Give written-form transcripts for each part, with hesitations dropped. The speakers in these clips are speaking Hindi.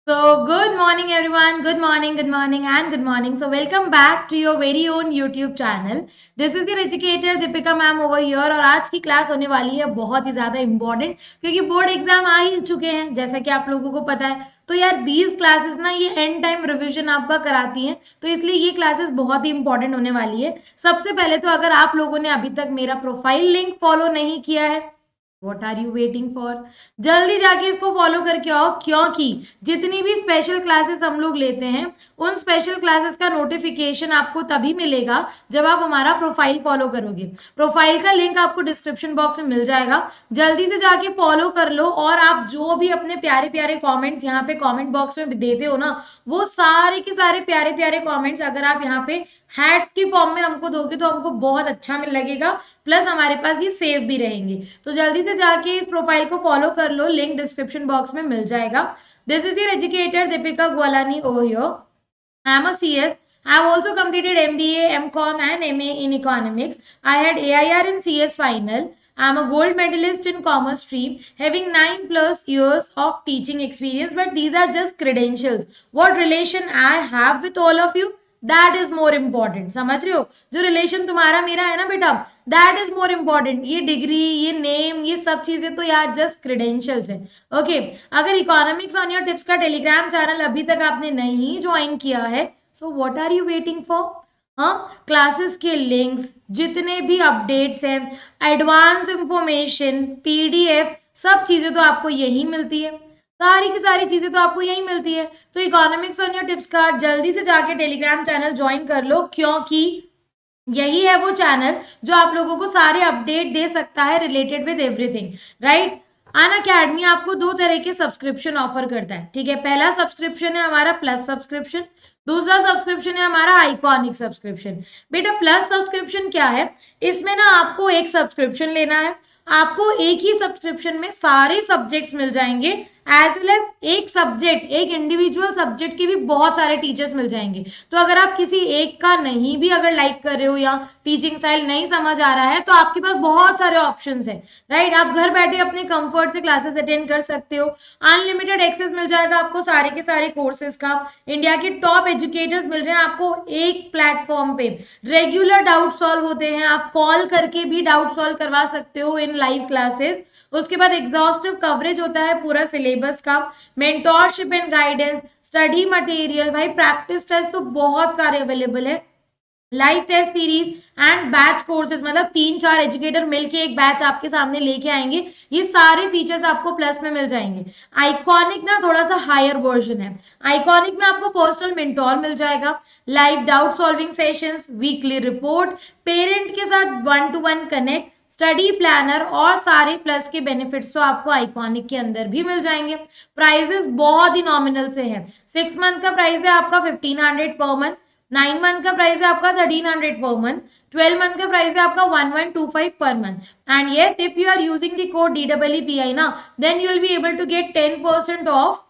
Good morning, everyone. Good morning, and good morning. So, welcome back to your very own YouTube channel. This is your educator Deepika ma'am over here और आज की क्लास होने वाली है बहुत ही ज़्यादा इम्पोर्टेंट क्योंकि बोर्ड एग्जाम आ ही चुके हैं जैसा कि आप लोगों को पता है। तो यार दीज क्लासेस ना ये एंड टाइम रिवीजन आपका कराती हैं तो इसलिए ये क्लासेस बहुत ही इंपॉर्टेंट होने वाली है। सबसे पहले तो अगर आप लोगों ने अभी तक मेरा प्रोफाइल लिंक फॉलो नहीं किया है what are you waiting for, जल्दी जाके इसको फॉलो करके आओ क्योंकि जितनी भी स्पेशल क्लासेस हम लोग लेते हैं उन स्पेशल क्लासेस का नोटिफिकेशन आपको तभी मिलेगा जब आप हमारा प्रोफाइल फॉलो करोगे। प्रोफाइल का लिंक आपको डिस्क्रिप्शन बॉक्स में मिल जाएगा, जल्दी से जाके फॉलो कर लो। और आप जो भी अपने प्यारे प्यारे कमेंट्स यहाँ पे कमेंट बॉक्स में देते हो ना, वो सारे के सारे प्यारे प्यारे कमेंट्स अगर आप यहाँ पे हैट्स की फॉर्म में हमको दोगे तो हमको बहुत अच्छा लगेगा, प्लस हमारे पास ये सेव भी रहेंगे। तो जल्दी से जाके इस प्रोफाइल को फॉलो कर लो, लिंक डिस्क्रिप्शन बॉक्स में मिल जाएगा। This is your educator Deepika Gwalani over here. I am a CS. I have also completed MBA, MCOM and MA in economics. I had AIR in CS final. I am a gold medalist in commerce stream, having 9+ years of teaching experience. But these are just credentials. What relation I have with all of you? That is more important. समझ रहे हो? जो रिलेशन तुम्हारा मेरा है ना बेटा, दैट इज मोर इम्पॉर्टेंट। ये डिग्री, ये नेम, ये सब चीजें तो यार जस्ट क्रेडेंशियल्स है। ओके, अगर इकोनॉमिक्स ऑन योर टिप्स का टेलीग्राम चैनल अभी तक आपने नहीं ज्वाइन किया है so what are you waiting for. हाँ, क्लासेस के लिंक्स, जितने भी अपडेट्स हैं, एडवांस इंफॉर्मेशन, पीडीएफ, सब चीजें तो आपको यही मिलती है। सारी की सारी चीजें तो आपको यही मिलती है। तो इकोनॉमिक्स ऑन योर टिप्स का जल्दी से जाके टेलीग्राम चैनल ज्वाइन कर लो क्योंकि यही है वो चैनल जो आप लोगों को सारे अपडेट दे सकता है related with everything, right. Unacademy आपको दो तरह के सब्सक्रिप्शन ऑफर करता है, ठीक है। पहला सब्सक्रिप्शन है हमारा प्लस सब्सक्रिप्शन, दूसरा सब्सक्रिप्शन है हमारा आइकॉनिक सब्सक्रिप्शन। बेटा प्लस सब्सक्रिप्शन क्या है, इसमें ना आपको एक सब्सक्रिप्शन लेना है, आपको एक ही सब्सक्रिप्शन में सारे सब्जेक्ट्स मिल जाएंगे, एज वेल एज एक सब्जेक्ट, एक इंडिविजुअल सब्जेक्ट के भी बहुत सारे टीचर्स मिल जाएंगे। तो अगर आप किसी एक का नहीं भी अगर लाइक कर रहे हो या टीचिंग स्टाइल नहीं समझ आ रहा है तो आपके पास बहुत सारे ऑप्शंस हैं, राइट। आप घर बैठे अपने कंफर्ट से क्लासेस अटेंड कर सकते हो, अनलिमिटेड एक्सेस मिल जाएगा आपको सारे के सारे कोर्सेज का, इंडिया के टॉप एजुकेटर्स मिल रहे हैं आपको एक प्लेटफॉर्म पे, रेगुलर डाउट सॉल्व होते हैं, आप कॉल करके भी डाउट सॉल्व करवा सकते हो इन लाइव क्लासेस। उसके बाद एग्जॉस्टिव कवरेज होता है पूरा सिलेबस का, mentorship and guidance, study material, भाई प्रैक्टिस टेस्ट तो बहुत सारे अवेलेबल है, live test series and batch courses, मतलब 3-4 एजुकेटर मिलके एक बैच आपके सामने लेके आएंगे। ये सारे फीचर्स आपको प्लस में मिल जाएंगे। आइकॉनिक ना थोड़ा सा हायर वर्जन है, आइकॉनिक में आपको पर्सनल मेंटोर मिल जाएगा, live doubt solving sessions, weekly report, parent के साथ 1-to-1 कनेक्ट, स्टडी प्लानर और सारे प्लस के बेनिफिट्स तो आपको आइकॉनिक के अंदर भी मिल जाएंगे। प्राइजेस बहुत ही नॉमिनल से है। 6 मंथ का प्राइस है आपका 1500 पर मंथ, 9 मंथ का प्राइस है आपका 1300 पर मंथ, 12 मंथ का प्राइस है आपका 1125 पर month. And yes, if you are using the code DEEPI ना, then you will be able to get 10% off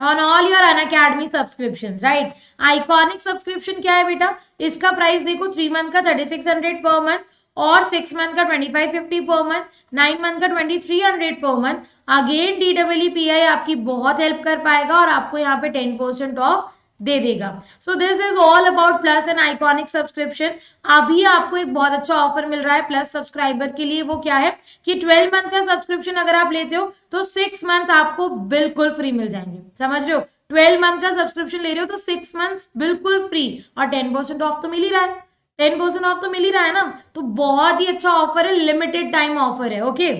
on all your Unacademy subscriptions, right? Iconic subscription क्या है बेटा, इसका प्राइस देखो 3 मंथ का 3600 पर मंथ और 6 मंथ का 2550 पर मंथ, 9 मंथ का 2300 पर मंथ। अगेन DEEPI आपकी बहुत हेल्प कर पाएगा और आपको यहाँ पे 10% ऑफ दे देगा। So this is all about plus and iconic subscription. अभी आपको एक बहुत अच्छा ऑफर मिल रहा है प्लस सब्सक्राइबर के लिए, वो क्या है कि 12 मंथ का सब्सक्रिप्शन अगर आप लेते हो तो 6 मंथ आपको बिल्कुल फ्री मिल जाएंगे, समझ रहे हो। 12 मंथ का सब्सक्रिप्शन ले रहे हो तो 6 मंथ बिल्कुल फ्री और 10% ऑफ तो मिल ही रहा है, 10% ऑफ तो मिल ही रहा है ना। तो बहुत ही अच्छा ऑफर है, लिमिटेड टाइम ऑफर है। ओके,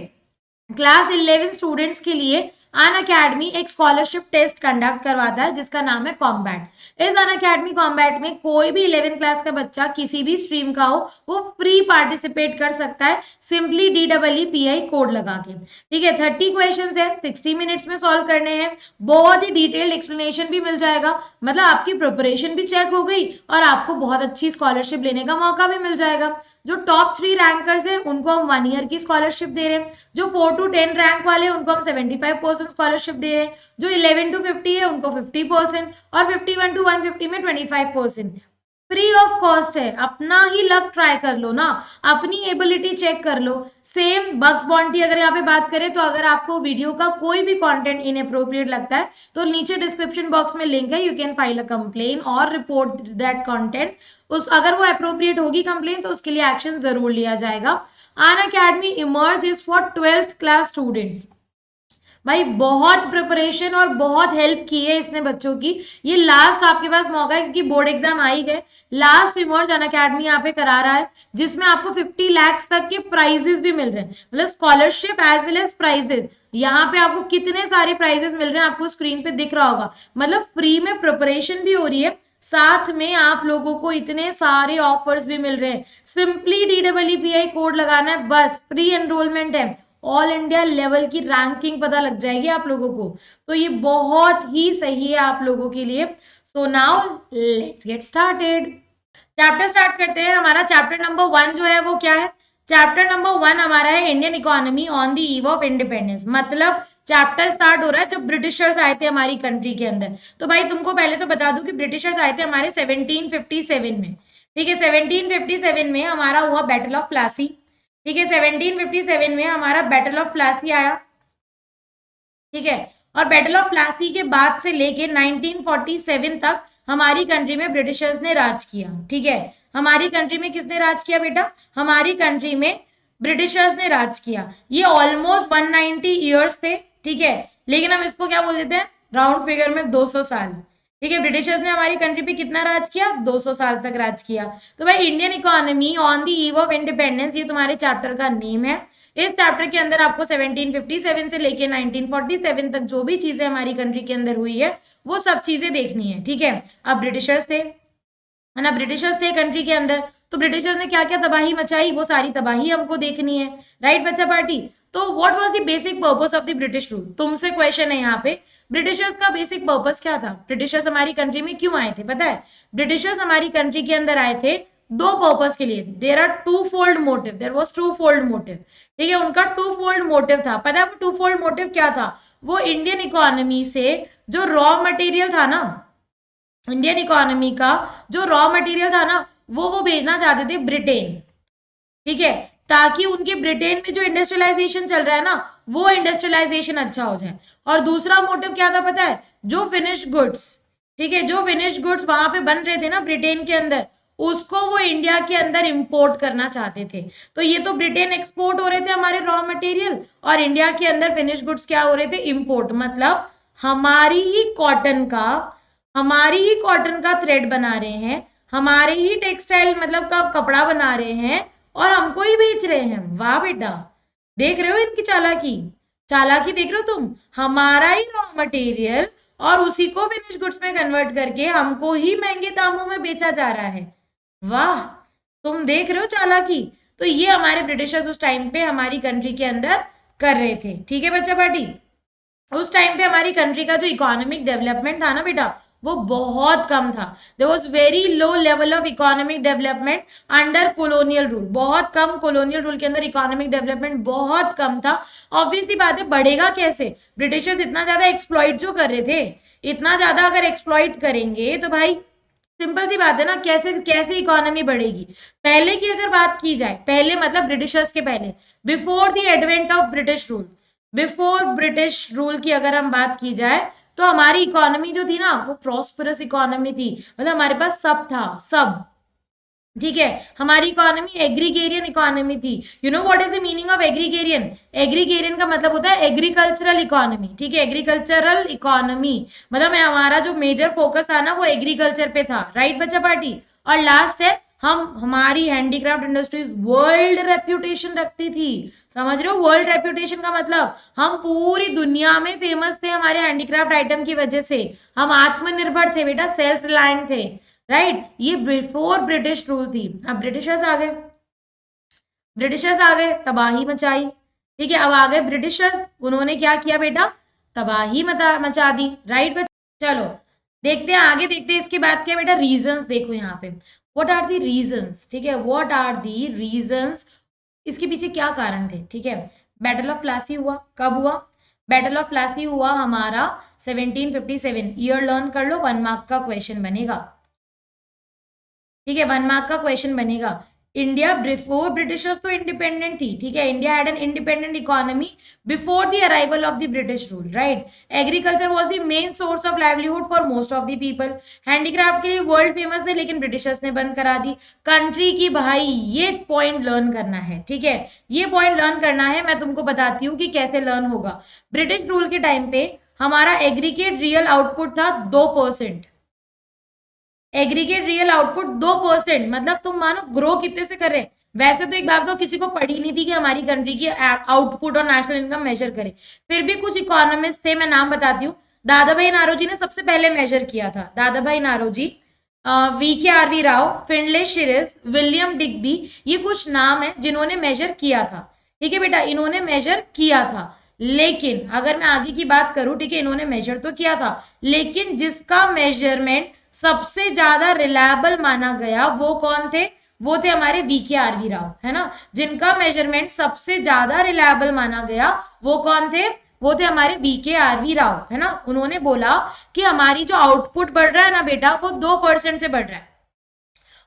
क्लास 11 स्टूडेंट्स के लिए अनअकैडमी एक स्कॉलरशिप टेस्ट कंडक्ट करवाता है जिसका नाम है कॉम्बैट। इस अनअकैडमी कॉम्बैट में कोई भी 11th क्लास का बच्चा किसी भी स्ट्रीम का हो वो फ्री पार्टिसिपेट कर सकता है, सिंपली DEEPI कोड लगा के, ठीक है। 30 क्वेश्चंस है, 60 मिनट्स में सॉल्व करने हैं, बहुत ही डिटेल्ड एक्सप्लेनेशन भी मिल जाएगा, मतलब आपकी प्रिपरेशन भी चेक हो गई और आपको बहुत अच्छी स्कॉलरशिप लेने का मौका भी मिल जाएगा। जो टॉप 3 रैंकर्स हैं उनको हम 1 ईयर की स्कॉलरशिप दे रहे हैं, जो 4 to 10 रैंक वाले हैं उनको हम 75% स्कॉलरशिप दे रहे हैं, जो 11 to 50 है उनको 50% और 51 to 150 में 25%। फ्री ऑफ कॉस्ट है, अपना ही लक ट्राई कर लो ना, अपनी एबिलिटी चेक कर लो। सेम बग्स बॉन्टी अगर यहाँ पे बात करें तो अगर आपको वीडियो का कोई भी कंटेंट इनअप्रोप्रिएट लगता है तो नीचे डिस्क्रिप्शन बॉक्स में लिंक है, you can file a complain और रिपोर्ट दैट कंटेंट। उस अगर वो अप्रोप्रिएट होगी कंप्लेन तो उसके लिए एक्शन जरूर लिया जाएगा। Unacademy emerge is for 12th class students. भाई बहुत प्रिपरेशन और बहुत हेल्प की है इसने बच्चों की। ये लास्ट आपके पास मौका है क्योंकि बोर्ड एग्जाम आ ही गए। लास्ट इमर्ज अनअकैडमी यहाँ पे करा रहा है जिसमें आपको 50 लाख तक के प्राइजेस भी मिल रहे हैं, मतलब scholarship as well as prizes. यहाँ पे आपको कितने सारे प्राइजेस मिल रहे हैं आपको स्क्रीन पे दिख रहा होगा। मतलब फ्री में प्रिपरेशन भी हो रही है, साथ में आप लोगों को इतने सारे ऑफर्स भी मिल रहे हैं। सिंपली DEEPI कोड लगाना है, बस फ्री एनरोलमेंट है, ऑल इंडिया लेवल की रैंकिंग पता लग जाएगी आप लोगों को। तो ये बहुत ही सही है आप लोगों के लिए। So now let's get started. Chapter start करते हैं। हमारा चैप्टर नंबर 1 जो है वो क्या है? चैप्टर नंबर 1 हमारा है Indian economy on the eve of independence. मतलब चैप्टर स्टार्ट हो रहा है जब ब्रिटिशर्स आए थे हमारी कंट्री के अंदर। तो भाई तुमको पहले तो बता दूं कि ब्रिटिशर्स आए थे हमारे 1757 में। ठीक है, 1757 में हमारा हुआ बैटल ऑफ प्लासी। ठीक है, 1757 में हमारा बैटल ऑफ प्लासी आया। ठीक है, और बैटल ऑफ प्लासी के बाद से लेके 1947 तक हमारी कंट्री में ब्रिटिशर्स ने राज किया। ठीक है, हमारी कंट्री में किसने राज किया बेटा? हमारी कंट्री में ब्रिटिशर्स ने राज किया। ये ऑलमोस्ट 190 ईयर्स थे। ठीक है, लेकिन हम इसको क्या बोल देते हैं राउंड फिगर में 200 साल। ठीक है, ब्रिटिशर्स ने हमारी कंट्री पे कितना राज किया? 200 साल तक राज किया। तो भाई Indian economy on the eve of independence ये तुम्हारे चैप्टर का नेम है। इस चैप्टर के अंदर आपको 1757 से लेके 1947 तक जो भी चीजें हमारी कंट्री के अंदर हुई है वो सब चीजें देखनी है। ठीक है, अब ब्रिटिशर्स थे है ना, ब्रिटिशर्स थे कंट्री के अंदर, तो ब्रिटिशर्स ने क्या क्या तबाही मचाई वो सारी तबाही हमको देखनी है। राइट बच्चा पार्टी? तो what was the basic purpose of the British rule? तुमसे क्वेश्चन है यहाँ पे, ब्रिटिशर्स का बेसिक पर्पस क्या था? ब्रिटिशर्स हमारी कंट्री में क्यों आए थे पता है? ब्रिटिशर्स हमारी कंट्री के अंदर आए थे दो पर्पस के लिए। There are two fold motive, there was two fold motive. ठीक है, उनका टू फोल्ड मोटिव था। पता है वो टू फोल्ड मोटिव क्या था? वो इंडियन इकोनॉमी से जो रॉ मटेरियल था ना, इंडियन इकोनॉमी का जो रॉ मटेरियल था ना वो भेजना चाहते थे ब्रिटेन। ठीक है, ताकि उनके ब्रिटेन में जो इंडस्ट्रियलाइजेशन चल रहा है ना वो इंडस्ट्रियलाइजेशन अच्छा हो जाए। और दूसरा मोटिव क्या था पता है? जो फिनिश गुड्स, ठीक है, जो फिनिश गुड्स वहां पे बन रहे थे ना ब्रिटेन के अंदर, उसको वो इंडिया के अंदर इंपोर्ट करना चाहते थे। तो ये तो ब्रिटेन एक्सपोर्ट हो रहे थे हमारे रॉ मटेरियल, और इंडिया के अंदर फिनिश गुड्स क्या हो रहे थे? इंपोर्ट। मतलब हमारी ही कॉटन का थ्रेड बना रहे हैं, हमारे ही टेक्सटाइल मतलब का कपड़ा बना रहे हैं और हमको ही बेच रहे हैं। वाह बेटा, देख रहे हो इनकी चालाकी? चालाकी देख रहे हो तुम? हमारा ही रॉ मटेरियल और उसी को फिनिश गुड्स में कन्वर्ट करके हमको ही महंगे दामों में बेचा जा रहा है। वाह, तुम देख रहे हो चालाकी? तो ये हमारे ब्रिटिशर्स उस टाइम पे हमारी कंट्री के अंदर कर रहे थे। ठीक है बच्चा पार्टी? उस टाइम पे हमारी कंट्री का जो इकोनॉमिक डेवलपमेंट था ना बेटा वो बहुत कम था। There was very low level of economic development under colonial rule. बहुत कम, कॉलोनियल रूल के अंदर इकोनॉमिक डेवलपमेंट बहुत कम था। ऑब्वियसली बात है, बढ़ेगा कैसे? ब्रिटिशर्स इतना ज्यादा एक्सप्लॉइट जो कर रहे थे, इतना ज्यादा अगर एक्सप्लॉइट करेंगे तो भाई सिंपल सी बात है ना, कैसे कैसे इकोनॉमी बढ़ेगी? पहले की अगर बात की जाए, पहले मतलब ब्रिटिशर्स के पहले, before the advent of British rule, before British rule की अगर हम बात की जाए तो हमारी इकोनॉमी जो थी ना वो प्रॉस्परस इकोनॉमी थी। मतलब हमारे पास सब था, सब। ठीक है, हमारी इकोनॉमी एग्रीगेरियन इकोनॉमी थी। You know what is the meaning of agrarian? Agrarian का मतलब होता है एग्रीकल्चरल इकोनॉमी। ठीक है, एग्रीकल्चरल इकोनॉमी मतलब हमारा जो मेजर फोकस था ना वो एग्रीकल्चर पे था। राइट बच्चा पार्टी? और लास्ट है, हमारी हैंडीक्राफ्ट इंडस्ट्रीज वर्ल्ड रेप्यूटेशन रखती थी। समझ रहे हो वर्ल्ड रेप्यूटेशन का मतलब? हम पूरी दुनिया में फेमस थे हमारे हैंडीक्राफ्ट आइटम की वजह से। हम आत्मनिर्भर थे बेटा, सेल्फ रिलायंट थे। राइट, ये बिफोर ब्रिटिश रूल थी। अब ब्रिटिशर्स आ गए, ब्रिटिशर्स आ गए, तबाही मचाई। ठीक है, अब आ गए ब्रिटिशर्स, उन्होंने क्या किया बेटा? तबाही मचा दी। राइट, चलो देखते हैं आगे, देखते हैं इसके बाद क्या बेटा? रीजंस देखो यहाँ पे, व्हाट आर दी रीजंस। ठीक है, व्हाट आर दी रीजंस, इसके पीछे क्या कारण थे? ठीक है, बैटल ऑफ प्लासी हुआ, कब हुआ? बैटल ऑफ प्लासी हुआ हमारा 1757। ईयर लर्न कर लो, 1 मार्क का क्वेश्चन बनेगा। ठीक है, 1 मार्क का क्वेश्चन बनेगा। इंडिया बिफोर ब्रिटिशर्स तो इंडिपेंडेंट थी, ठीक है, India had an independent economy before the arrival of the British rule, right. Agriculture was the main source of livelihood for most of the people. Handicraft के लिए वर्ल्ड फेमस थे, लेकिन ब्रिटिशर्स ने बंद करा दी। कंट्री की भाई ये पॉइंट लर्न करना है, ठीक है, ये पॉइंट लर्न करना है। मैं तुमको बताती हूँ कि कैसे लर्न होगा। ब्रिटिश रूल के टाइम पे हमारा एग्रीगेट रियल आउटपुट था 2%। एग्रीगेट रियल आउटपुट 2%, मतलब तुम मानो ग्रो कितने से कर रहे हैं। वैसे तो एक बात तो किसी को पड़ी नहीं थी कि हमारी कंट्री की आउटपुट और नेशनल इनकम मेजर करे, फिर भी कुछ इकोनॉमिस्ट थे, मैं नाम बताती हूँ। दादा भाई नारोजी ने सबसे पहले मेजर किया था, Dadabhai Naoroji, VKRV Rao, Findlay Shirras, William Digby, ये कुछ नाम है जिन्होंने मेजर किया था। ठीक है बेटा, इन्होंने मेजर किया था, लेकिन अगर मैं आगे की बात करूं, ठीक है, इन्होंने मेजर तो किया था, लेकिन जिसका मेजरमेंट सबसे ज्यादा रिलायबल माना गया वो कौन थे? वो थे हमारे VKRV राव, है ना। जिनका मेजरमेंट सबसे ज्यादा रिलायबल माना गया वो कौन थे? वो थे हमारे VKRV राव, है ना। उन्होंने बोला कि हमारी जो आउटपुट बढ़ रहा है ना बेटा, वो 2% से बढ़ रहा है,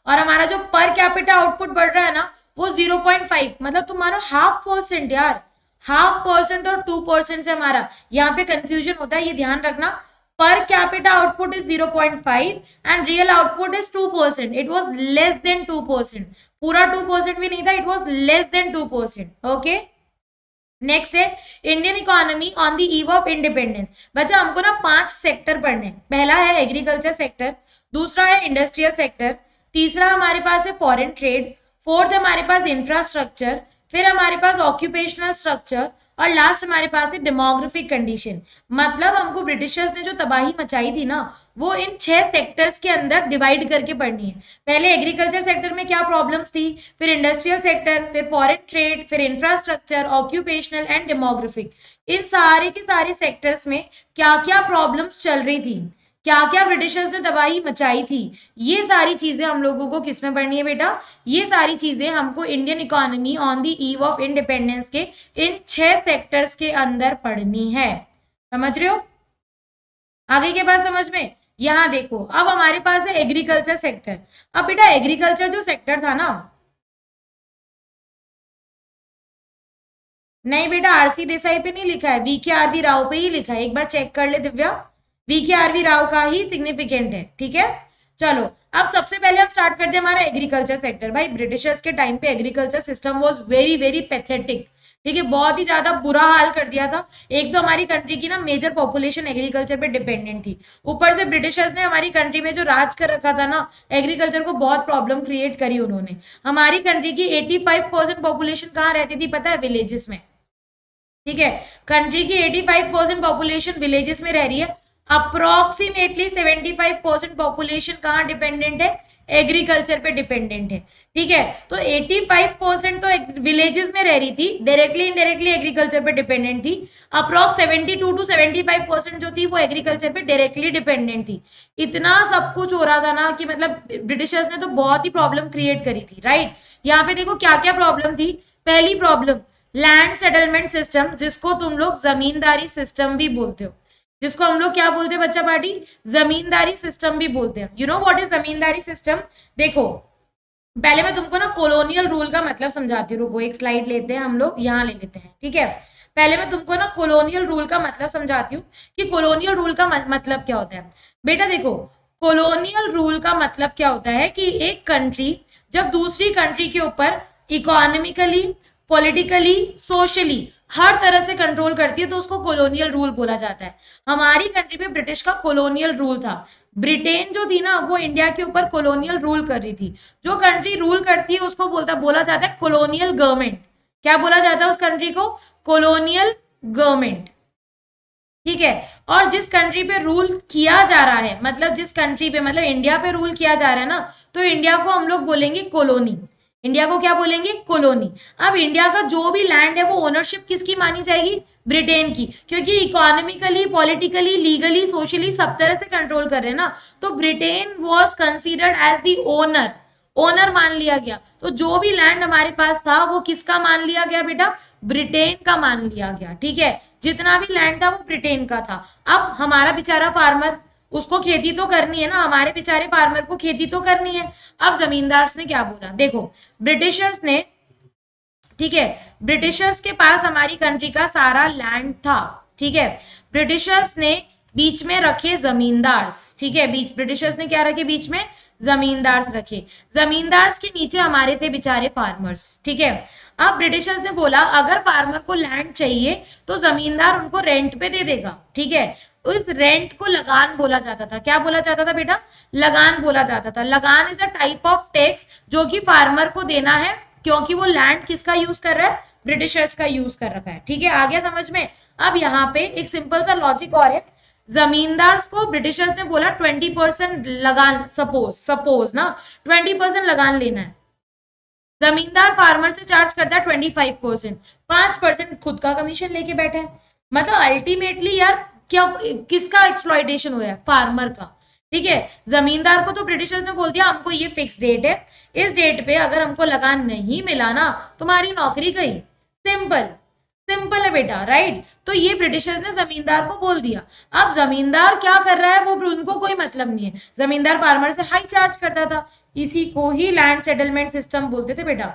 और हमारा जो पर कैपिटा आउटपुट बढ़ रहा है ना, वो 0.5, मतलब तुम मानो 0.5% यार, 0.5% और 2% से हमारा यहाँ पे कंफ्यूजन होता है, ये ध्यान रखना। per capita output is 0.5 and real output is 2%. It was less than 2%. पूरा 2% भी नहीं था, it was less than 2%. Okay. Next है Indian economy on the eve of independence. बच्चा हमको ना 5 सेक्टर पढ़ने। पहला है एग्रीकल्चर सेक्टर, दूसरा है इंडस्ट्रियल सेक्टर, तीसरा हमारे पास है फॉरेन ट्रेड, फोर्थ हमारे पास इंफ्रास्ट्रक्चर, फिर हमारे पास ऑक्यूपेशनल स्ट्रक्चर, और लास्ट हमारे पास है डेमोग्राफिक कंडीशन। मतलब हमको ब्रिटिशर्स ने जो तबाही मचाई थी ना, वो इन 6 सेक्टर्स के अंदर डिवाइड करके पढ़नी है। पहले एग्रीकल्चर सेक्टर में क्या प्रॉब्लम्स थी, फिर इंडस्ट्रियल सेक्टर, फिर फॉरेन ट्रेड, फिर इंफ्रास्ट्रक्चर, ऑक्यूपेशनल एंड डेमोग्राफिक। इन सारे के सारे सेक्टर्स में क्या क्या प्रॉब्लम्स चल रही थी, क्या क्या ब्रिटिशर्स ने तबाही मचाई थी, ये सारी चीजें हम लोगों को किस में पढ़नी है बेटा? ये सारी चीजें हमको Indian economy on the eve of independence के इन 6 सेक्टर्स के अंदर पढ़नी है। समझ रहे हो? आगे के बाद समझ में। यहां देखो, अब हमारे पास है एग्रीकल्चर सेक्टर। अब बेटा एग्रीकल्चर जो सेक्टर था ना, नहीं बेटा RC देसाई पे नहीं लिखा है, VKRV राव पे ही लिखा है। एक बार चेक कर ले दिव्या, VKRV राव का ही सिग्निफिकेंट है, ठीक है। चलो अब सबसे पहले हम स्टार्ट करते हैं हमारा एग्रीकल्चर सेक्टर। भाई ब्रिटिशर्स के टाइम पे agriculture system was very very pathetic, ठीक है, बहुत ही ज्यादा बुरा हाल कर दिया था। एक तो हमारी कंट्री की ना मेजर पॉपुलेशन एग्रीकल्चर पे डिपेंडेंट थी, ऊपर से ब्रिटिशर्स ने हमारी कंट्री में जो राज कर रखा था ना, एग्रीकल्चर को बहुत प्रॉब्लम क्रिएट करी उन्होंने। हमारी कंट्री की 85% पॉपुलेशन कहाँ रहती थी पता है? विलेजेस में, ठीक है। कंट्री की 85% पॉपुलेशन विलेजेस में रह रही है। अप्रोक्सीमेटली 75% पॉपुलेशन कहाँ डिपेंडेंट है? एग्रीकल्चर पे डिपेंडेंट है, ठीक है। तो 85% तो विलेजेस में रह रही थी, डायरेक्टली इनडायरेक्टली एग्रीकल्चर पे डिपेंडेंट थी। अप्रोक्स 72 to 75% जो थी वो एग्रीकल्चर पे डायरेक्टली डिपेंडेंट थी। इतना सब कुछ हो रहा था ना कि मतलब ब्रिटिशर्स ने तो बहुत ही प्रॉब्लम क्रिएट करी थी, राइट। यहाँ पे देखो क्या क्या प्रॉब्लम थी। पहली प्रॉब्लम लैंड सेटलमेंट सिस्टम, जिसको तुम लोग जमींदारी सिस्टम भी बोलते हो, जिसको हम लोग क्या बोलते हैं बच्चा पार्टी? जमींदारी सिस्टम भी बोलते हैं। You know what is zamindari system? देखो पहले मैं तुमको ना कॉलोनियल रूल का मतलब समझाती हूँ। रुको एक स्लाइड लेते हैं हम लोग, यहाँ ले लेते हैं, ठीक है। पहले मैं तुमको ना कॉलोनियल रूल का मतलब समझाती हूँ कि कॉलोनियल रूल का मतलब क्या होता है। बेटा देखो, कॉलोनियल रूल का मतलब क्या होता है कि एक कंट्री जब दूसरी कंट्री के ऊपर इकोनॉमिकली, पॉलिटिकली, सोशली हर तरह से कंट्रोल करती है, तो उसको कॉलोनियल रूल बोला जाता है। हमारी कंट्री पे ब्रिटिश का कॉलोनियल रूल था। ब्रिटेन जो थी ना, वो इंडिया के ऊपर कॉलोनियल रूल कर रही थी। जो कंट्री रूल करती है उसको बोला जाता है कॉलोनियल गवर्नमेंट। क्या बोला जाता है उस कंट्री को? कॉलोनियल गवर्नमेंट, ठीक है। और जिस कंट्री पे रूल किया जा रहा है, मतलब जिस कंट्री पे, मतलब इंडिया पे रूल किया जा रहा है ना, तो इंडिया को हम लोग बोलेंगे कॉलोनी। इंडिया को क्या बोलेंगे? कॉलोनी। अब इंडिया का जो भी लैंड है वो ओनरशिप किसकी मानी जाएगी? ब्रिटेन की, क्योंकि इकोनॉमिकली, पॉलिटिकली, लीगली, सोशली सब तरह से कंट्रोल कर रहे हैं ना, तो Britain was considered as the owner, owner मान लिया गया। तो जो भी लैंड हमारे पास था वो किसका मान लिया गया बेटा? ब्रिटेन का मान लिया गया, ठीक है। जितना भी लैंड था वो ब्रिटेन का था। अब हमारा बेचारा फार्मर, उसको खेती तो करनी है ना, हमारे बेचारे फार्मर को खेती तो करनी है। अब जमींदार ने क्या बोला, देखो ब्रिटिशर्स ने, ठीक है, ब्रिटिशर्स के पास हमारी कंट्री का सारा लैंड था, ठीक है, ब्रिटिशर्स ने बीच में रखे जमींदार, ठीक है, बीच ब्रिटिशर्स ने क्या रखे, बीच में जमींदार रखे, जमींदार के नीचे हमारे थे बेचारे फार्मर्स, ठीक है। अब ब्रिटिशर्स ने बोला अगर फार्मर को लैंड चाहिए तो जमींदार उनको रेंट पे दे देगा, ठीक है। उस रेंट को लगान बोला जाता था, क्या बोला जाता था बेटा, लगान बोला जाता था। लगान is a type of tax जो कि फार्मर को देना है, क्योंकि वो लैंड किसका यूज कर रहा है, ब्रिटिशर्स का यूज कर रखा है, ठीक है, आ गया समझ में। अब यहाँ पे एक सिंपल सा लॉजिक और है, जमींदार को ब्रिटिशर्स ने बोला 20% लगान, सपोज ना 20% लगान लेना है, जमींदार फार्मर से चार्ज करता है 25%, 5% खुद का कमीशन लेके बैठे हैं। मतलब अल्टीमेटली यार क्या, किसका एक्सप्लॉइटेशन हो रहा है, फार्मर का, ठीक है। जमींदार को तो ब्रिटिशर्स ने बोल दिया हमको ये फिक्स डेट है, इस डेट पे अगर हमको लगान नहीं मिला ना तुम्हारी नौकरी गई, सिंपल सिंपल है बेटा, राइट। तो ये ब्रिटिशर्स ने जमींदार को बोल दिया। अब जमींदार क्या कर रहा है वो उनको कोई मतलब नहीं है, जमींदार फार्मर से हाई चार्ज करता था, इसी को ही लैंड सेटलमेंट सिस्टम बोलते थे बेटा,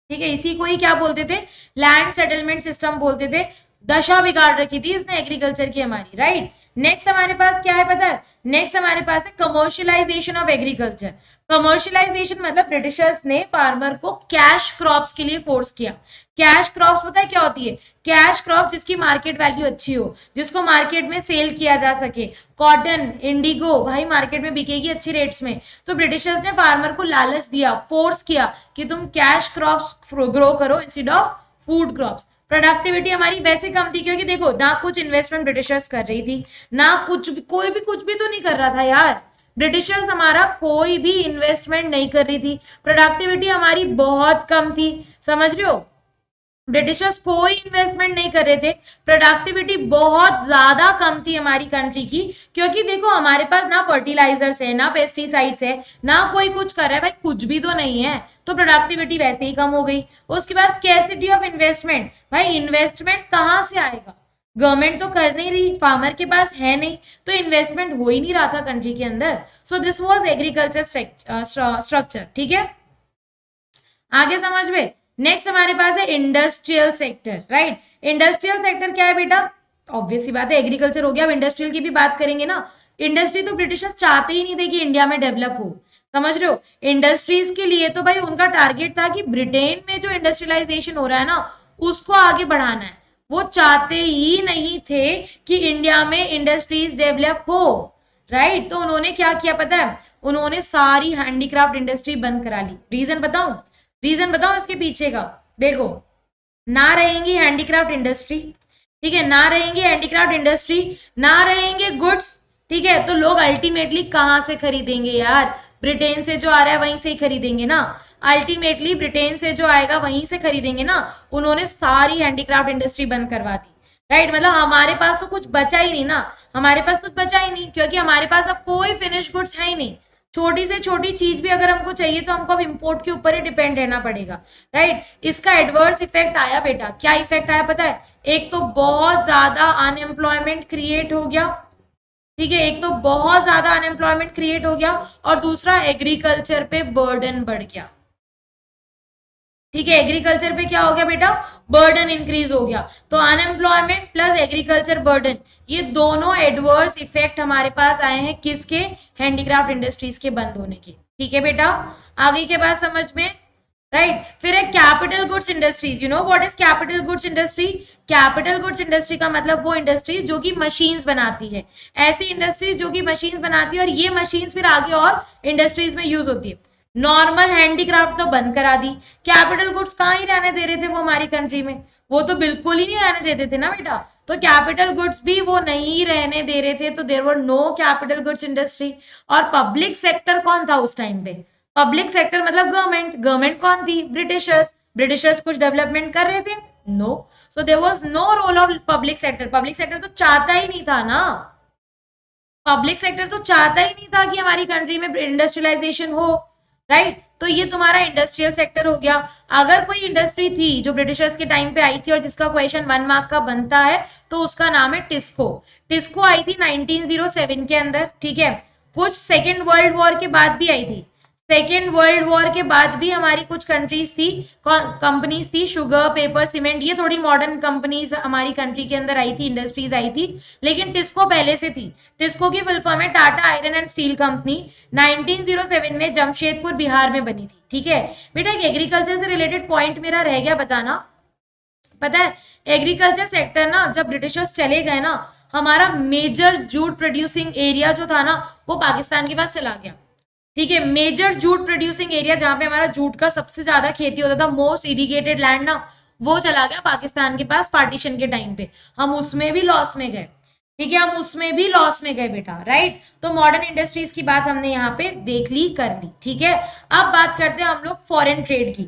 ठीक है, इसी को ही क्या बोलते थे, लैंड सेटलमेंट सिस्टम बोलते थे। दशा बिगाड़ रखी थी इसने एग्रीकल्चर की हमारी, राइट। नेक्स्ट हमारे पास क्या है पता है, नेक्स्ट हमारे पास है कमर्शियलाइजेशन ऑफ एग्रीकल्चर। कमर्शियलाइजेशन मतलब ब्रिटिशर्स ने फार्मर को कैश क्रॉप्स के लिए फोर्स किया। कैश क्रॉप्स पता है क्या होती है, कैश क्रॉप जिसकी मार्केट वैल्यू अच्छी हो, जिसको मार्केट में सेल किया जा सके, कॉटन, इंडिगो भाई मार्केट में बिकेगी अच्छी रेट्स में। तो ब्रिटिशर्स ने फार्मर को लालच दिया, फोर्स किया कि तुम कैश क्रॉप्स ग्रो करो instead of food crops. Productivity हमारी वैसे कम थी क्योंकि देखो ना कुछ इन्वेस्टमेंट ब्रिटिशर्स कर रही थी, ना कुछ भी, कोई भी कुछ भी तो नहीं कर रहा था यार, ब्रिटिशर्स हमारा कोई भी इन्वेस्टमेंट नहीं कर रही थी, प्रोडक्टिविटी हमारी बहुत कम थी, समझ रहे हो, ब्रिटिशर्स कोई इन्वेस्टमेंट नहीं कर रहे थे, प्रोडक्टिविटी बहुत ज्यादा कम थी हमारी कंट्री की, क्योंकि देखो हमारे पास ना फर्टिलाइजर्स है, ना पेस्टिसाइड्स है, ना कोई कुछ कर रहा है, भाई कुछ भी तो नहीं है, तो प्रोडक्टिविटी वैसे ही कम हो गई। उसके बाद स्कैर्सिटी ऑफ इन्वेस्टमेंट, भाई इन्वेस्टमेंट कहाँ से आएगा, गवर्नमेंट तो कर नहीं रही, फार्मर के पास है नहीं, तो इन्वेस्टमेंट हो ही नहीं रहा था कंट्री के अंदर। So this was agriculture structure, ठीक है, आगे समझ में। नेक्स्ट हमारे पास है industrial sector, right. Industrial sector क्या है बेटा, ऑब्वियस सी बात है एग्रीकल्चर हो गया, अब इंडस्ट्रियल की भी बात करेंगे ना। इंडस्ट्री तो ब्रिटिशर्स चाहते ही नहीं थे कि इंडिया में डेवलप हो, समझ रहे हो। इंडस्ट्रीज के लिए तो भाई उनका टारगेट था कि ब्रिटेन में जो इंडस्ट्रियलाइजेशन हो रहा है ना उसको आगे बढ़ाना है, वो चाहते ही नहीं थे कि इंडिया में इंडस्ट्रीज डेवलप हो, राइट। तो उन्होंने क्या किया पता है, उन्होंने सारी हैंडीक्राफ्ट इंडस्ट्री बंद करा ली। रीजन बताऊं, रीजन बताओ इसके पीछे का, देखो ना रहेंगी हैंडीक्राफ्ट इंडस्ट्री, ठीक है, ना रहेंगे हैंडीक्राफ्ट इंडस्ट्री, ना रहेंगे गुड्स, ठीक है, तो लोग अल्टीमेटली कहां से खरीदेंगे यार, ब्रिटेन से जो आ रहा है वहीं से ही खरीदेंगे ना, अल्टीमेटली ब्रिटेन से जो आएगा वहीं से खरीदेंगे ना। उन्होंने सारी हैंडीक्राफ्ट इंडस्ट्री बंद करवा दी, राइट। मतलब हमारे पास तो कुछ बचा ही नहीं ना, हमारे पास कुछ बचा ही नहीं, क्योंकि हमारे पास अब कोई फिनिश गुड्स है ही नहीं। छोटी से छोटी चीज भी अगर हमको चाहिए तो हमको अब इंपोर्ट के ऊपर ही डिपेंड रहना पड़ेगा, राइट। इसका एडवर्स इफेक्ट आया बेटा, क्या इफेक्ट आया पता है, एक तो बहुत ज्यादा अनएम्प्लॉयमेंट क्रिएट हो गया, ठीक है, एक तो बहुत ज्यादा अनएम्प्लॉयमेंट क्रिएट हो गया, और दूसरा एग्रीकल्चर पे बर्डन बढ़ गया, ठीक है, एग्रीकल्चर पे क्या हो गया बेटा, बर्डन इंक्रीज हो गया। तो अनएम्प्लॉयमेंट प्लस एग्रीकल्चर बर्डन, ये दोनों एडवर्स इफेक्ट हमारे पास आए हैं किसके, हैंडीक्राफ्ट इंडस्ट्रीज के बंद होने के, ठीक है बेटा। आगे के बाद समझ में, राइट। फिर है capital goods industries, you know what is capital goods industry, capital goods industry का मतलब वो इंडस्ट्रीज जो कि मशीन्स बनाती है, ऐसी इंडस्ट्रीज जो कि मशीन्स बनाती है, और ये मशीन्स फिर आगे और इंडस्ट्रीज में यूज होती है। नॉर्मल हैंडीक्राफ्ट तो बंद करा दी, कैपिटल गुड्स कहाँ ही रहने दे रहे थे वो हमारी कंट्री में, वो तो बिल्कुल ही नहीं रहने देते थे ना बेटा, तो कैपिटल गुड्स भी वो नहीं रहने दे रहे थे, तो there were no capital goods industry. और पब्लिक सेक्टर कौन था उस टाइम पे, पब्लिक सेक्टर मतलब गवर्नमेंट, गवर्नमेंट कौन थी, ब्रिटिशर्स, ब्रिटिशर्स कुछ डेवलपमेंट कर रहे थे, no, so there was no role of public sector, public sector तो चाहता ही नहीं था ना, पब्लिक सेक्टर तो चाहता ही नहीं था कि हमारी कंट्री में इंडस्ट्रियलाइजेशन हो, राइट। तो ये तुम्हारा इंडस्ट्रियल सेक्टर हो गया। अगर कोई इंडस्ट्री थी जो ब्रिटिशर्स के टाइम पे आई थी और जिसका क्वेश्चन 1 मार्क का बनता है तो उसका नाम है टिस्को। टिस्को आई थी 1907 के अंदर, ठीक है। कुछ सेकेंड वर्ल्ड वॉर के बाद भी आई थी। सेकेंड वर्ल्ड वॉर के बाद भी हमारी कुछ कंट्रीज थी, कंपनीज थी, शुगर, पेपर, सीमेंट, ये थोड़ी मॉडर्न कंपनीज हमारी कंट्री के अंदर आई थी, इंडस्ट्रीज आई थी। लेकिन टिस्को पहले से थी। टिस्को की फुल फॉर्म है Tata iron and steel company. 1907 में जमशेदपुर बिहार में बनी थी, ठीक है। बेटा एक एग्रीकल्चर से रिलेटेड पॉइंट मेरा रह गया बताना। पता है एग्रीकल्चर सेक्टर ना जब ब्रिटिशर्स चले गए ना, हमारा मेजर जूट प्रोड्यूसिंग एरिया जो था ना वो पाकिस्तान के पास चला गया, ठीक है। मेजर जूट प्रोड्यूसिंग एरिया जहां पे हमारा जूट का सबसे ज्यादा खेती होता था, मोस्ट इरिगेटेड लैंड ना, वो चला गया पाकिस्तान के पास पार्टीशन के टाइम पे। हम उसमें भी लॉस में गए, ठीक है, हम उसमें भी लॉस में गए बेटा, राइट। तो मॉडर्न इंडस्ट्रीज की बात हमने यहाँ पे देख ली, कर ली, ठीक है। अब बात करते हैं हम लोग फॉरेन ट्रेड की।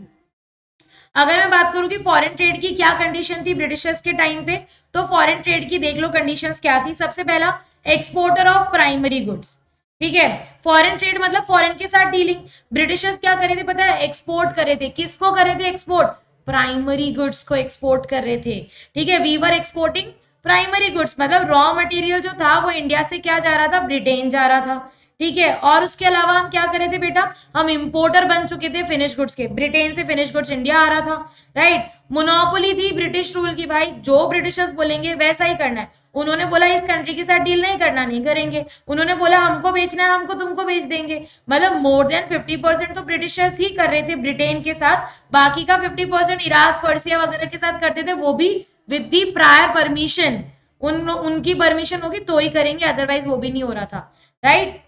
अगर मैं बात करूं कि फॉरेन ट्रेड की क्या कंडीशन थी ब्रिटिशर्स के टाइम पे, तो फॉरेन ट्रेड की देख लो कंडीशंस क्या थी। सबसे पहला, एक्सपोर्टर ऑफ प्राइमरी गुड्स, ठीक है। फॉरेन ट्रेड मतलब फॉरेन के साथ डीलिंग। ब्रिटिशर्स क्या कर रहे थे पता है, एक्सपोर्ट कर रहे थे। किसको कर रहे थे एक्सपोर्ट? प्राइमरी गुड्स को एक्सपोर्ट कर रहे थे, ठीक है। We were exporting primary goods, मतलब रॉ मटेरियल जो था वो इंडिया से क्या जा रहा था, ब्रिटेन जा रहा था, ठीक है। और उसके अलावा हम क्या कर रहे थे बेटा, हम इंपोर्टर बन चुके थे फिनिश गुड्स के, ब्रिटेन से फिनिश गुड्स इंडिया आ रहा था, राइट। मोनोपोली थी ब्रिटिश रूल की, भाई जो ब्रिटिशर्स बोलेंगे वैसा ही करना है। उन्होंने बोला इस कंट्री के साथ डील नहीं करना, नहीं करेंगे। उन्होंने बोला हमको बेचना है, हमको तुमको बेच देंगे। मतलब मोर देन 50% तो ब्रिटिशर्स ही कर रहे थे ब्रिटेन के साथ, बाकी का 50% इराक, पर्सिया वगैरह के साथ करते थे, वो भी विद दी प्रायर परमिशन। उनकी परमिशन होगी तो ही करेंगे, अदरवाइज वो भी नहीं हो रहा था, राइट।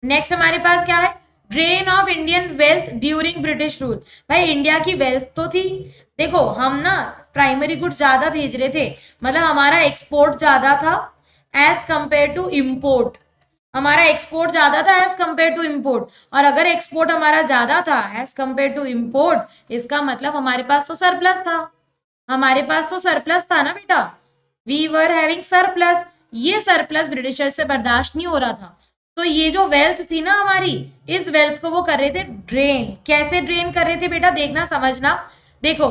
नेक्स्ट हमारे पास क्या है, drain of Indian wealth during British rule. भाई इंडिया की वेल्थ तो थी, देखो हम ना प्राइमरी गुड्स ज्यादा भेज रहे थे, मतलब हमारा एक्सपोर्ट ज्यादा था एज कंपेयर टू इंपोर्ट। हमारा एक्सपोर्ट ज्यादा था एज कंपेयर टू इंपोर्ट, और अगर एक्सपोर्ट हमारा ज्यादा था एज कंपेयर टू इंपोर्ट, इसका मतलब हमारे पास तो सरप्लस था। हमारे पास तो सरप्लस था ना बेटा, वी वर हैविंग सरप्लस। ये सरप्लस ब्रिटिशर से बर्दाश्त नहीं हो रहा था, तो ये जो वेल्थ थी ना हमारी, इस वेल्थ को वो कर रहे थे ड्रेन। कैसे ड्रेन कर रहे थे बेटा, देखना समझना। देखो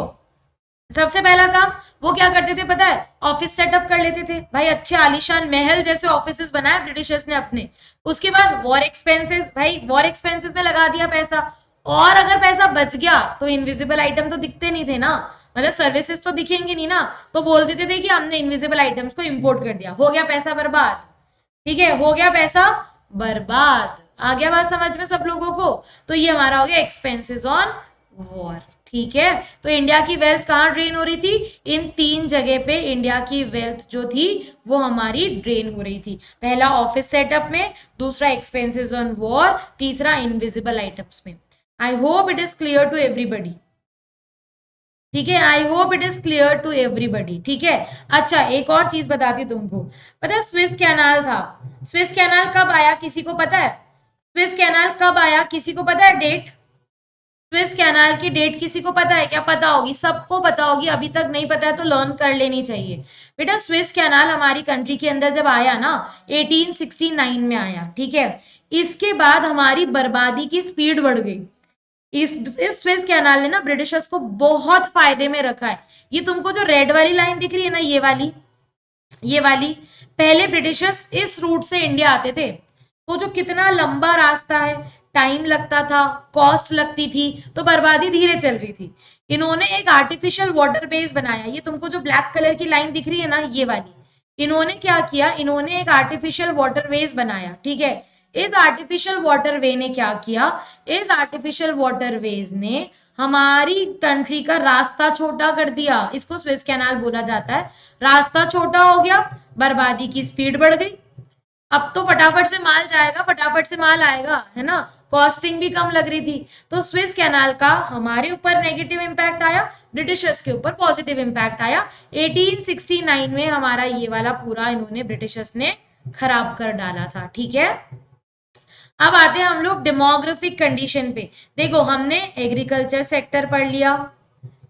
सबसे पहला काम वो क्या करते थे पता है, ऑफिस सेटअप कर लेते थे। भाई अच्छे आलीशान महल जैसे ऑफिसेस बनाए ब्रिटिशर्स ने अपने। उसके बाद वॉर एक्सपेंसेस, भाई वॉर एक्सपेंसेस में लगा दिया पैसा। और अगर पैसा बच गया तो इनविजिबल आइटम तो दिखते नहीं थे ना, मतलब सर्विसेज तो दिखेंगे नहीं ना, तो बोल देते थे कि हमने इनविजिबल आइटम्स को इंपोर्ट कर दिया, हो गया पैसा बर्बाद, ठीक है, हो गया पैसा बर्बाद। आ गया बात समझ में सब लोगों को? तो ये हमारा हो गया एक्सपेंसेस ऑन वॉर, ठीक है। तो इंडिया की वेल्थ कहाँ ड्रेन हो रही थी, इन 3 जगह पे इंडिया की वेल्थ जो थी वो हमारी ड्रेन हो रही थी। पहला ऑफिस सेटअप में, दूसरा एक्सपेंसेस ऑन वॉर, तीसरा इनविजिबल आइटम्स में। I hope it is clear to everybody, ठीक है। I hope it is clear to everybody, ठीक है। अच्छा एक और चीज बताती तुमको, पता है स्विस कैनाल था, स्विस कैनाल कब आया किसी को पता है? स्विस कैनाल कब आया किसी को पता है डेट? स्विस कैनाल की डेट किसी को पता है क्या? पता होगी, सबको पता होगी, अभी तक नहीं पता है तो लर्न कर लेनी चाहिए। बेटा स्विस कैनाल हमारी कंट्री के अंदर जब आया ना 1869 में आया, ठीक है। इसके बाद हमारी बर्बादी की स्पीड बढ़ गई। इस स्विस कैनाल ने ना ब्रिटिशर्स को बहुत फायदे में रखा है। ये तुमको जो रेड वाली लाइन दिख रही है ना, ये वाली, पहले ब्रिटिशर्स इस रूट से इंडिया आते थे, तो जो कितना लंबा रास्ता है, टाइम लगता था, कॉस्ट लगती थी, तो बर्बादी धीरे चल रही थी। इन्होंने एक आर्टिफिशियल वाटर बेस बनाया, ये तुमको जो ब्लैक कलर की लाइन दिख रही है ना, ये वाली, इन्होंने क्या किया, इन्होंने एक आर्टिफिशियल वाटर बेस बनाया, ठीक है। इस आर्टिफिशियल वाटरवे ने क्या किया, इस आर्टिफिशियल वाटरवेज ने हमारी कंट्री का रास्ता छोटा कर दिया, इसको स्विस कैनाल बोला जाता है। रास्ता छोटा हो गया, बर्बादी की स्पीड बढ़ गई। अब तो फटाफट से माल जाएगा, फटाफट से माल आएगा, है ना, कॉस्टिंग भी कम लग रही थी। तो स्विस कैनाल का हमारे ऊपर नेगेटिव इंपैक्ट आया, ब्रिटिशर्स के ऊपर पॉजिटिव इंपैक्ट आया। 1869 में हमारा ये वाला पूरा इन्होंने ब्रिटिशर्स ने खराब कर डाला था, ठीक है। अब आते हैं हम लोग डेमोग्राफिक कंडीशन पे। देखो हमने एग्रीकल्चर सेक्टर पढ़ लिया,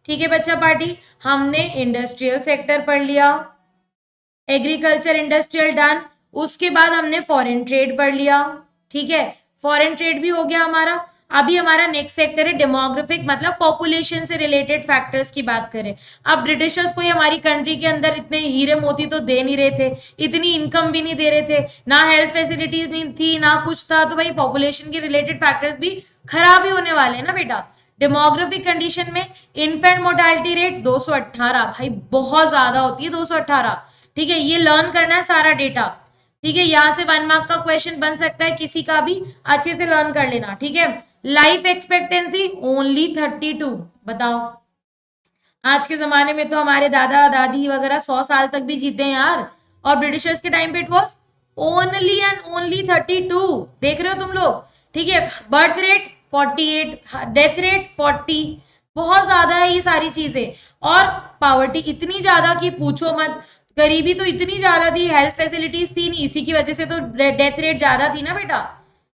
ठीक है बच्चा पार्टी, हमने इंडस्ट्रियल सेक्टर पढ़ लिया, एग्रीकल्चर इंडस्ट्रियल डन। उसके बाद हमने फॉरेन ट्रेड पढ़ लिया, ठीक है, फॉरेन ट्रेड भी हो गया हमारा। अभी हमारा नेक्स्ट सेक्टर है डेमोग्राफिक, मतलब पॉपुलेशन से रिलेटेड फैक्टर्स की बात करें। अब ब्रिटिशर्स कोई हमारी कंट्री के अंदर इतने हीरे मोती तो दे नहीं रहे थे, इतनी इनकम भी नहीं दे रहे थे, ना हेल्थ फैसिलिटीज नहीं थी, ना कुछ था, तो भाई पॉपुलेशन के रिलेटेड फैक्टर्स भी खराब ही होने वाले हैं ना बेटा। डेमोग्राफिक कंडीशन में इन्फेंट मोर्टालिटी रेट 218, भाई बहुत ज्यादा होती है 218। ठीक है, ये लर्न करना है सारा डेटा। ठीक है, यहां से 1 मार्क का क्वेश्चन बन सकता है किसी का भी, अच्छे से लर्न कर लेना। ठीक है, लाइफ एक्सपेक्टेंसी ओनली 32। बताओ, आज के जमाने में तो हमारे दादा दादी वगैरह 100 साल तक भी जीते हैं यार, और ब्रिटिशर्स के टाइम पे it was only and only 32। देख रहे हो तुम लोग। ठीक है, बर्थ रेट 48, डेथ रेट 40, बहुत ज्यादा है ये सारी चीजें। और पावर्टी इतनी ज्यादा कि पूछो मत, गरीबी तो इतनी ज्यादा थी, हेल्थ फैसिलिटीज थी नहीं, इसी की वजह से तो डेथ रेट ज्यादा थी ना बेटा,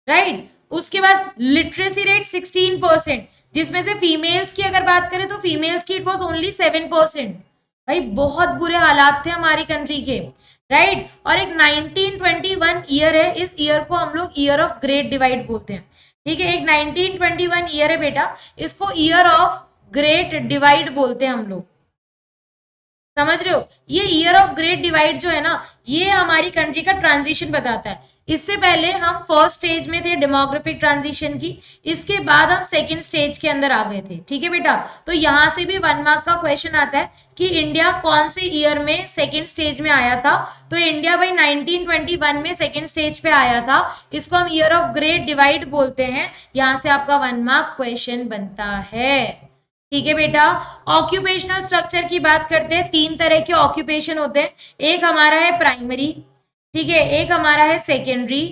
राइट। उसके बाद लिटरेसी रेट 16%, जिसमें से फीमेल्स की अगर बात करें तो फीमेल्स की इट वाज ओनली 7%। भाई बहुत बुरे हालात थे हमारी कंट्री के, राइट। और एक 1921 ईयर है, इस ईयर को हम लोग ईयर ऑफ ग्रेट डिवाइड बोलते हैं। ठीक है, एक 1921 ईयर है बेटा, इसको ईयर ऑफ ग्रेट डिवाइड बोलते हैं हम लोग, समझ रहे हो। ये ईयर ऑफ ग्रेट डिवाइड जो है ना, ये हमारी कंट्री का ट्रांजिशन बताता है। इससे पहले हम फर्स्ट स्टेज में थे डेमोग्राफिक ट्रांजिशन की, इसके बाद हम सेकंड स्टेज के अंदर आ गए थे। ठीक है बेटा, तो यहां से भी 1 मार्क का क्वेश्चन आता है कि इंडिया कौन से ईयर में सेकंड स्टेज में आया था। तो इंडिया भाई 1921 में सेकंड स्टेज पे आया था, इसको हम ईयर ऑफ ग्रेट डिवाइड बोलते हैं। यहां से आपका 1 मार्क क्वेश्चन बनता है। ठीक है बेटा, ऑक्यूपेशनल स्ट्रक्चर की बात करते हैं। 3 तरह के ऑक्यूपेशन होते हैं, एक हमारा है प्राइमरी, ठीक है, एक हमारा है सेकेंडरी,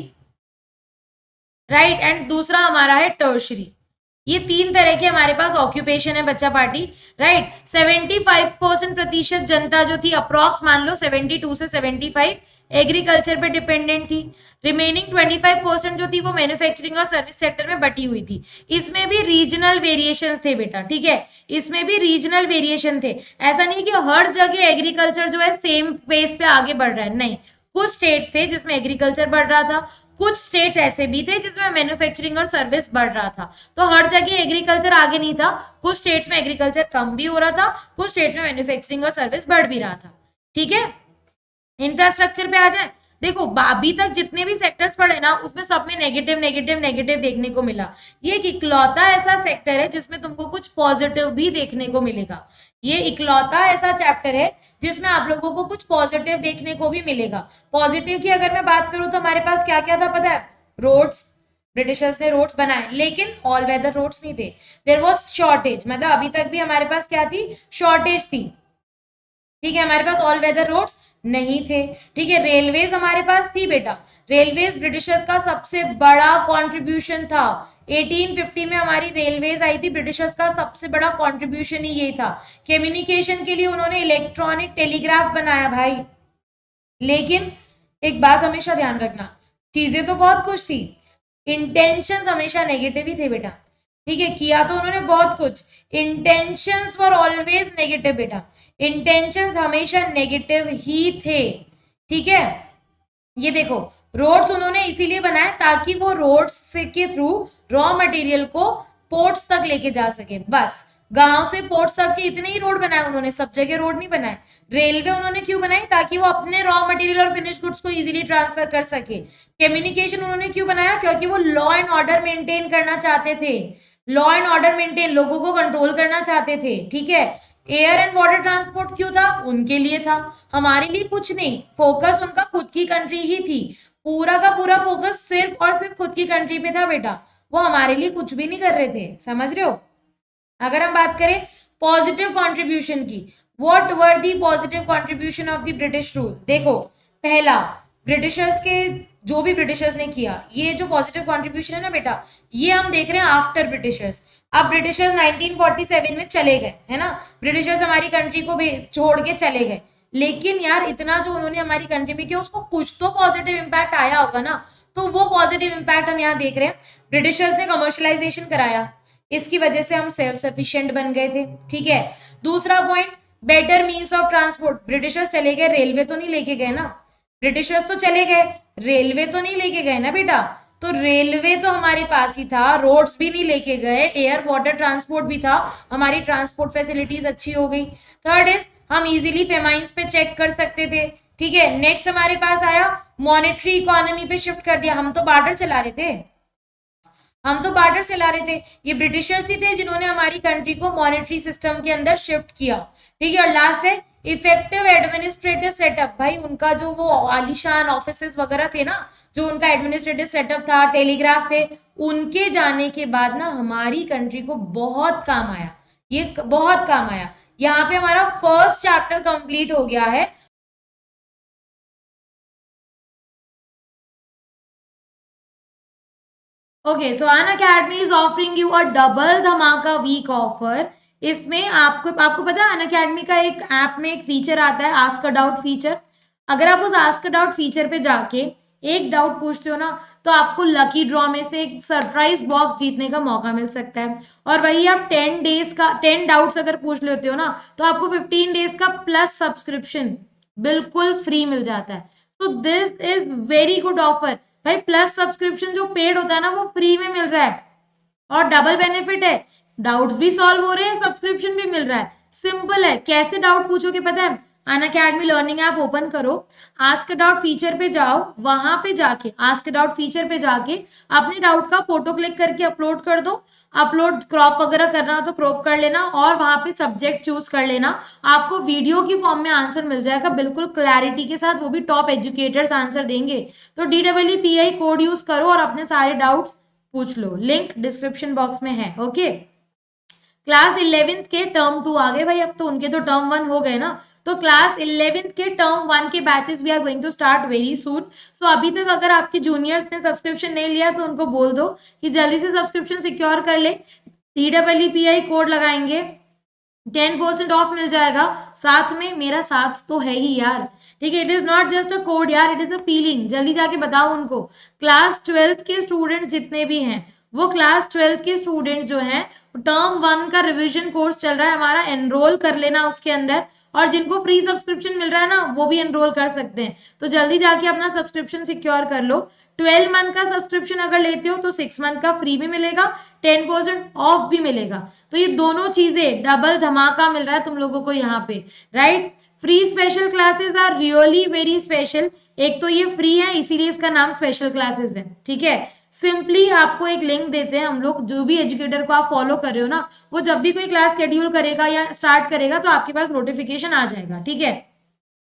राइट, एंड दूसरा हमारा है टर्शरी। ये 3 तरह के हमारे पास ऑक्यूपेशन है बच्चा पार्टी, राइट। 75% प्रतिशत जनता जो थी, अप्रोक्स मान लो 72 से 75 एग्रीकल्चर पे डिपेंडेंट थी। रिमेनिंग 25% जो थी वो मैन्युफैक्चरिंग और सर्विस सेक्टर में बटी हुई थी। इसमें भी रीजनल वेरिएशन थे बेटा, ठीक है, इसमें भी रीजनल वेरिएशन थे। ऐसा नहीं कि हर जगह एग्रीकल्चर जो है सेम पेस पे आगे बढ़ रहा है, नहीं। कुछ स्टेट्स थे जिसमें एग्रीकल्चर बढ़ रहा था, कुछ स्टेट्स ऐसे भी थे जिसमें मैन्युफैक्चरिंग और सर्विस बढ़ रहा था। तो हर जगह एग्रीकल्चर आगे नहीं था, कुछ स्टेट्स में एग्रीकल्चर कम भी हो रहा था, कुछ स्टेट्स में मैन्युफैक्चरिंग और सर्विस बढ़ भी रहा था। ठीक है, इंफ्रास्ट्रक्चर पे आ जाए, देखो अभी तक जितने भी सेक्टर्स पढ़े ना, उसमें सब में नेगेटिव नेगेटिव नेगेटिव देखने को मिला। ये एक इकलौता ऐसा सेक्टर है जिसमें तुमको कुछ पॉजिटिव भी देखने को मिलेगा। ये इकलौता ऐसा चैप्टर है जिसमें आप लोगों को कुछ पॉजिटिव देखने को भी मिलेगा। पॉजिटिव की अगर मैं बात करूं तो हमारे पास क्या क्या था पता है? रोड्स, ब्रिटिशर्स ने रोड्स बनाए, लेकिन ऑल वेदर रोड्स नहीं थे। देयर वाज शॉर्टेज, मतलब अभी तक भी हमारे पास क्या थी? शॉर्टेज थी। ठीक है, हमारे पास ऑल वेदर रोड्स नहीं थे। ठीक है, रेलवेज हमारे पास थी बेटा, रेलवेज ब्रिटिशर्स का सबसे बड़ा कंट्रीब्यूशन था। 1850 में हमारी रेलवेज आई थी, ब्रिटिशर्स का सबसे बड़ा कंट्रीब्यूशन ही ये था। कम्युनिकेशन के लिए उन्होंने इलेक्ट्रॉनिक टेलीग्राफ बनाया भाई। लेकिन एक बात हमेशा ध्यान रखना, चीजें तो बहुत कुछ थी, इंटेंशंस हमेशा नेगेटिव ही थे बेटा। ठीक है, किया तो उन्होंने बहुत कुछ, इंटेंशंस वर ऑलवेज नेगेटिव बेटा, इंटेंशंस हमेशा नेगेटिव ही थे। ठीक है, ये देखो रोड्स उन्होंने इसीलिए बनाए ताकि वो रोड्स के थ्रू रॉ मटेरियल को पोर्ट्स तक लेके जा सके, बस। गांव से पोर्ट्स तक के इतने ही रोड बनाए उन्होंने, सब जगह रोड नहीं बनाए। रेलवे उन्होंने क्यों बनाई? ताकि वो अपने रॉ मटेरियल और फिनिश गुड्स को इजीली ट्रांसफर कर सके। कम्युनिकेशन उन्होंने क्यों बनाया? क्योंकि वो लॉ एंड ऑर्डर मेंटेन करना चाहते थे, लॉ एंड ऑर्डर मेंटेन, लोगों को कंट्रोल करना चाहते थे। ठीक है, एयर एंड वाटर ट्रांसपोर्ट क्यों था? उनके लिए था, हमारे लिए कुछ नहीं। फोकस उनका खुद की कंट्री ही थी, पूरा का पूरा फोकस सिर्फ और सिर्फ खुद की कंट्री पे था बेटा, वो हमारे लिए कुछ भी नहीं कर रहे थे, समझ रहे हो। अगर हम बात करें पॉजिटिव कंट्रीब्यूशन की, what were the positive contribution of the British rule? देखो, पहला, ब्रिटिशर्स के जो भी ब्रिटिशर्स ने किया, ये जो पॉजिटिव कंट्रीब्यूशन है ना बेटा, ये हम देख रहे हैं आफ्टर ब्रिटिशर्स। अब ब्रिटिशर्स 1947 में चले गए, है ना, ब्रिटिशर्स हमारी कंट्री को छोड़ के चले गए, लेकिन यार इतना जो उन्होंने हमारी कंट्री में किया, उसको कुछ तो पॉजिटिव इंपैक्ट आया होगा ना। तो वो पॉजिटिव इंपैक्ट हम यहाँ देख रहे हैं। ब्रिटिशर्स ने कमर्शलाइजेशन कराया, इसकी वजह से हम सेल्फ सफिशिएंट बन गए थे। ठीक है, दूसरा point, better means of transport. Britishers चले गए, रेलवे तो नहीं लेके गए ना, ब्रिटिशर्स तो चले गए, रेलवे तो नहीं लेके गए ना बेटा, तो रेलवे तो हमारे पास ही था, रोड्स भी नहीं लेके गए, एयर वाटर ट्रांसपोर्ट भी था, हमारी ट्रांसपोर्ट फैसिलिटीज अच्छी हो गई। थर्ड इज हम इजीली फेमाइंस पे चेक कर सकते थे। ठीक है, नेक्स्ट हमारे पास आया मॉनेटरी इकोनॉमी पे शिफ्ट कर दिया। हम तो बार्टर चला रहे थे, हम तो बार्टर चला रहे थे, ये ब्रिटिशर्स ही थे जिन्होंने हमारी कंट्री को मॉनेटरी सिस्टम के अंदर शिफ्ट किया। ठीक है, और लास्ट है इफेक्टिव एडमिनिस्ट्रेटिव सेटअप। भाई उनका जो वो आलीशान ऑफिसेस वगैरह थे ना, जो उनका एडमिनिस्ट्रेटिव सेटअप था, टेलीग्राफ थे, उनके जाने के बाद ना हमारी कंट्री को बहुत काम आया, ये बहुत काम आया। यहाँ पे हमारा फर्स्ट चैप्टर कंप्लीट हो गया है। Okay, so Unacademy is offering you a double dhamaka week offer. इसमें आपको पता है अन अकेडमी का एक ऐप में एक फीचर आता है, आस्क अ डाउट फीचर। अगर आप उस आस्क अ डाउट फीचर पे जाके एक डाउट पूछते हो ना, तो आपको लकी ड्रॉ में से एक सरप्राइज बॉक्स जीतने का मौका मिल सकता है। और वही आप 10 डाउट्स अगर पूछ लेते हो ना, तो आपको 15 डेज का प्लस सब्सक्रिप्शन बिल्कुल फ्री मिल जाता है। तो this is very good offer. भाई प्लस सब्सक्रिप्शन जो पेड होता है ना, वो फ्री में मिल रहा है और डबल बेनिफिट है, डाउट्स भी सॉल्व हो रहे हैं, सब्सक्रिप्शन भी मिल रहा है। सिंपल है। कैसे डाउट पूछोगे पता है? अन अकेडमी लर्निंग ऐप ओपन करो, आस्क डाउट फीचर पे जाओ, वहां पे जाके आस्क डाउट फीचर पे जाके अपने डाउट का फोटो क्लिक करके अपलोड कर दो। अपलोड क्रॉप वगैरह करना हो तो क्रॉप कर लेना, और वहां पे सब्जेक्ट चूज कर लेना। आपको वीडियो की फॉर्म में आंसर मिल जाएगा, बिल्कुल क्लैरिटी के साथ, वो भी टॉप एजुकेटर्स आंसर देंगे। तो DEEPI कोड यूज करो और अपने सारे डाउट्स पूछ लो। लिंक डिस्क्रिप्शन बॉक्स में है। ओके, क्लास 11th के टर्म 2 आ गए भाई, अब तो उनके तो टर्म 1 हो गए ना। तो क्लास 11th के टर्म 1 के batches we are going to start very soon. So अभी तक अगर आपके जूनियर्स ने सब्सक्रिप्शन नहीं लिया तो उनको बोल दो कि जल्दी से सब्सक्रिप्शन सिक्योर कर ले। DEEPI कोड लगाएंगे, 10% ऑफ मिल जाएगा। साथ में मेरा साथ तो है ही यार। ठीक है, it is not just a code यार, इट इज अ फीलिंग। जल्दी जाके बताओ उनको। क्लास 12th के स्टूडेंट्स जितने भी हैं, वो क्लास 12th के स्टूडेंट्स जो हैं, टर्म 1 का रिवीजन कोर्स चल रहा है हमारा, एनरोल कर लेना उसके अंदर। और जिनको फ्री सब्सक्रिप्शन मिल रहा है ना, वो भी एनरोल कर सकते हैं। तो जल्दी जाके अपना सब्सक्रिप्शन सिक्योर कर लो। 12 मंथ का सब्सक्रिप्शन अगर लेते हो तो 6 मंथ का फ्री भी मिलेगा, 10% ऑफ भी मिलेगा। तो ये दोनों चीजें डबल धमाका मिल रहा है तुम लोगों को यहाँ पे, right. Free special classes are really very special. एक तो ये फ्री है, इसीलिए इसका नाम स्पेशल क्लासेस है। ठीक है, सिंपली आपको एक लिंक देते हैं हम लोग, जो भी एजुकेटर को आप फॉलो कर रहे हो ना, वो जब भी कोई क्लास शेड्यूल करेगा या स्टार्ट करेगा तो आपके पास नोटिफिकेशन आ जाएगा। ठीक है,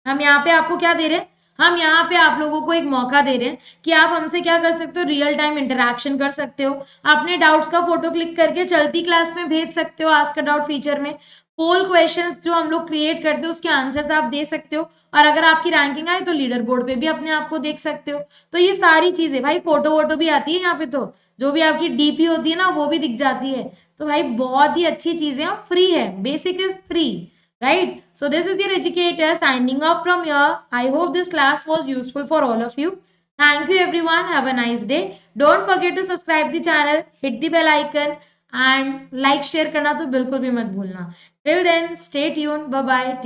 हम यहाँ पे आपको क्या दे रहे हैं? हम यहाँ पे आप लोगों को एक मौका दे रहे हैं कि आप हमसे क्या कर सकते हो, रियल टाइम इंटरेक्शन कर सकते हो। अपने डाउट्स का फोटो क्लिक करके चलती क्लास में भेज सकते हो, आस्क अ डाउट फीचर में। पोल क्वेश्चंस जो हम लोग क्रिएट करते हैं उसके आंसर्स आप दे सकते हो, और अगर आपकी रैंकिंग आए तो लीडर बोर्ड पे भी अपने आप को देख सकते हो। तो ये सारी चीजें भाई, फोटो वोटो भी आती है यहाँ पे, तो जो भी आपकी डीपी होती है ना, वो भी दिख जाती है। तो भाई बहुत ही अच्छी चीजें हैं, फ्री है, basic is free, right? So this is your educator signing off from here. I hope this class was useful for all of you. Thank you everyone. Have a nice day. Don't forget to subscribe the channel, hit the bell icon and like share करना तो बिल्कुल भी मत भूलना. Till then, stay tuned. Bye bye.